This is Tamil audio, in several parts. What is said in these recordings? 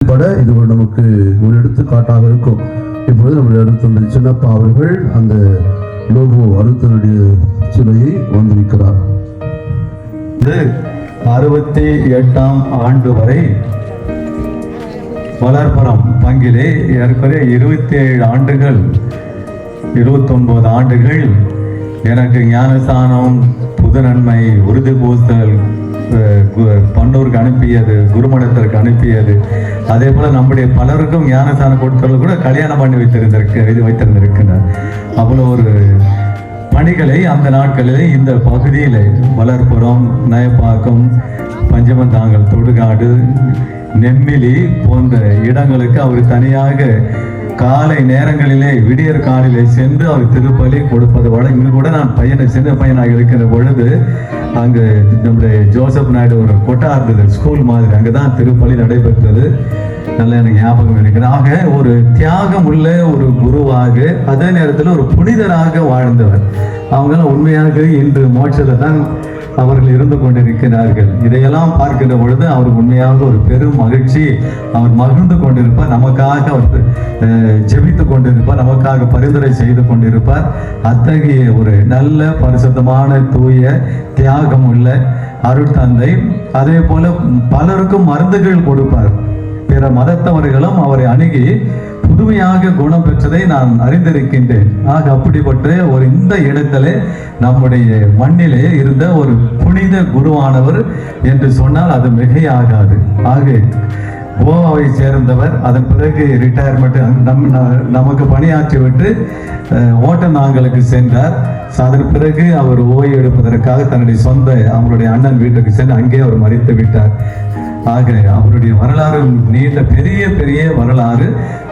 செயல்பட இது நமக்கு ஒரு எடுத்துக்காட்டாக இருக்கும். இப்பொழுது நம்முடைய அருட்தந்தை சின்னப்பா அவர்கள் அந்த லோகோ அருட்தனுடைய சிலையை வந்திருக்கிறார். 68ஆம் ஆண்டு வரை வளர்புறம் பங்கிலே ஏற்கனவே 27 ஆண்டுகள் 29 ஆண்டுகள் எனக்கு ஞானஸ்தானம், புது நன்மை, உறுதி பூசல் பன்னூருக்கு அனுப்பியது, குருமடத்திற்கு அனுப்பியது. அதே போல நம்முடைய பலருக்கும் ஞானஸ்தானம் கொடுத்தவர்கள் கூட கல்யாணம் பண்ணி வைத்திருந்திருக்கிறார். அவ்வளோ ஒரு பணிகளை அந்த நாட்களிலே இந்த பகுதியில் வளர்புறம், நயப்பாக்கம், பஞ்சமந்தாங்கல், தொடுகாடு, நெம்மிலி போன்ற இடங்களுக்கு அவர் தனியாக காலை நேரங்களிலே விடியற் காலையிலே சென்று அவர் திருப்பலி கொடுப்பது வழங்க. இங்கு கூட நான் சின்ன பையனாக இருக்கிற பொழுது அங்கு நம்முடைய ஜோசப் நாயுடு ஒரு கொட்டா இருந்தது, ஸ்கூல் மாதிரி, அங்கே தான் திருப்பலி நடைபெற்றது. நல்லா எனக்கு ஞாபகம் இருக்கிறது. ஆக ஒரு தியாகம் உள்ள ஒரு குருவாக, அதே நேரத்தில் ஒரு புனிதராக வாழ்ந்தவர். அவங்களாம் உண்மையாக இன்று மோட்சத்தில் தான் அவர்கள் இருந்து கொண்டிருக்கிறார்கள். இதையெல்லாம் பார்க்கின்ற பொழுது அவருக்கு உண்மையாக ஒரு பெரும் மகிழ்ச்சி. அவர் மகிழ்ந்து கொண்டிருப்பார், நமக்காக அவர் ஜெபித்து கொண்டிருப்பார், நமக்காக பரிந்துரை செய்து கொண்டிருப்பார். அத்தகைய ஒரு நல்ல பரிசுத்தமான தூய தியாகம் உள்ள அருட்தந்தை. அதே போல பலருக்கும் மருந்துகள் கொடுப்பார். பிற மதத்தவர்களும் அவரை அணுகி புதுமையாக குணம் பெற்றதை நான் அறிந்திருக்கின்றேன். ஆக அப்படிப்பட்ட ஒரு இந்த இடத்திலே நம்முடைய மண்ணிலே இருந்த ஒரு புனித குருவானவர் என்று சொன்னால் அது மிகையாகாது. ஆக கோவாவை சேர்ந்தவர். அதன் பிறகு ரிட்டையர்மெண்ட் நமக்கு பணியாற்றி விட்டு ஓட்டநாங்களுக்கு சென்றார். அதன் பிறகு அவர் ஓய்வு எடுப்பதற்காக தன்னுடைய சொந்த அவருடைய அண்ணன் வீட்டுக்கு சென்று அங்கே அவர் மரித்து விட்டார். ஆக அவருடைய வரலாறு நீண்ட பெரிய வரலாறு.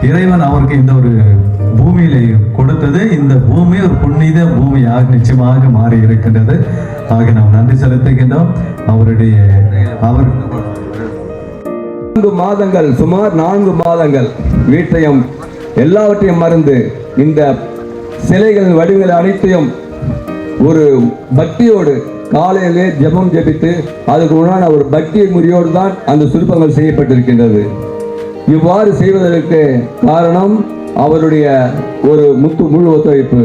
இறைவன் அவருக்கு இந்த ஒரு பூமியிலே கொடுத்தது. இந்த பூமி ஒரு புனித பூமியாக நிச்சயமாக மாறி இருக்கின்றது. ஆக நாம் நன்றி செலுத்துகின்றோம். அவர் 4 மாதங்கள், சுமார் 4 மாதங்கள் வீட்டையும் எல்லாவற்றையும் மறந்து இந்த சிலைகளின் வடிவங்கள் அனைத்தையும் ஒரு பக்தியோடு காலையிலே ஜெபம் ஜெபித்து அதுக்கு உண்டான ஒரு பக்தி முறையோடு தான் அந்த சிற்பங்கள் செய்யப்பட்டிருக்கின்றது. இவ்வாறு செய்வதற்கு காரணம் அவருடைய ஒரு முழு ஒத்துழைப்பு.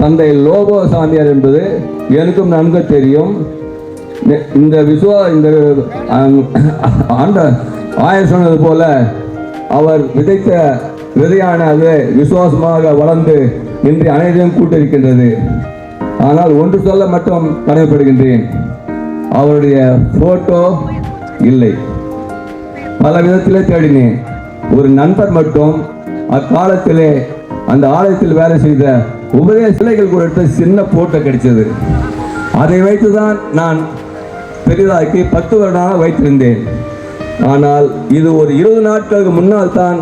தந்தை லோகோ சாமியார் என்பது எனக்கும் நன்கு தெரியும். இந்த ஆயர் சொன்னது போல அவர் விதைத்த விதையானது விசுவாசமாக வளர்ந்து இன்று அனைத்தையும் கூட்டிருக்கின்றது. ஆனால் ஒன்று சொல்ல மட்டும் கடமைப்படுகின்றேன், அவருடைய போட்டோ இல்லை. பல விதத்திலே தேடினேன். ஒரு நண்பர் மட்டும் அக்காலத்திலே அந்த ஆலயத்தில் வேலை செய்த உபதேச சிலைகள் கூட எடுத்த சின்ன போட்டோ கிடைச்சது. அதை வைத்துதான் நான் பெரிதாக்கி 10 வருடமாக வைத்திருந்தேன். ஆனால் இது ஒரு 20 நாட்களுக்கு முன்னால் தான்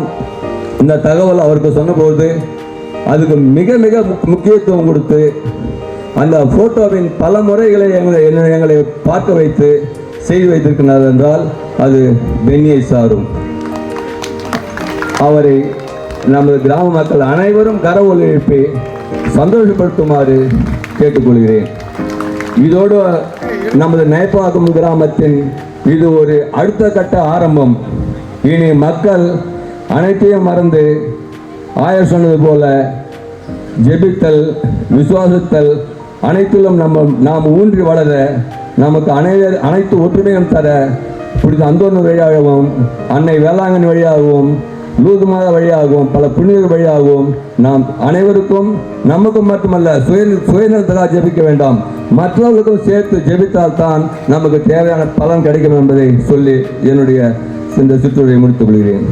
இந்த தகவல் அவருக்கு சொன்னபோது அதுக்கு மிக முக்கியத்துவம் கொடுத்து அந்த போட்டோவின் பல முறைகளை எங்களை பார்க்க வைத்து செய்து வைத்திருக்கிறார் என்றால் அது பென்னியை சாரும். அவரை நமது கிராம மக்கள் அனைவரும் கரவொலி எழுப்பி சந்தோஷப்படுத்துமாறு கேட்டுக்கொள்கிறேன். இதோடு நமது நயப்பாக்கம் கிராமத்தின் இது ஒரு அடுத்த கட்ட ஆரம்பம். இனி மக்கள் அனைத்தையும் மறந்து ஆயர் சொன்னது போல ஜெபித்தல், விசுவாசத்தல் அனைத்திலும் நாம் ஊன்றி வளர, நமக்கு அனைத்து ஒற்றுமையும் தர புனித அந்தோன் வழியாகவும், அன்னை வேளாங்கண்ணி வழியாகவும், லூது மாத வழியாகவும், பல புனிதர் வழியாகவும் நாம் அனைவருக்கும், நமக்கும் மட்டுமல்ல சுயநலத்துக்காக ஜெபிக்க வேண்டாம், மற்றவர்களுக்கும் சேர்த்து ஜெபித்தால் தான் நமக்கு தேவையான பலன் கிடைக்கும் என்பதை சொல்லி என்னுடைய இந்த சிற்றுரையை முடித்துக் கொள்கிறேன்.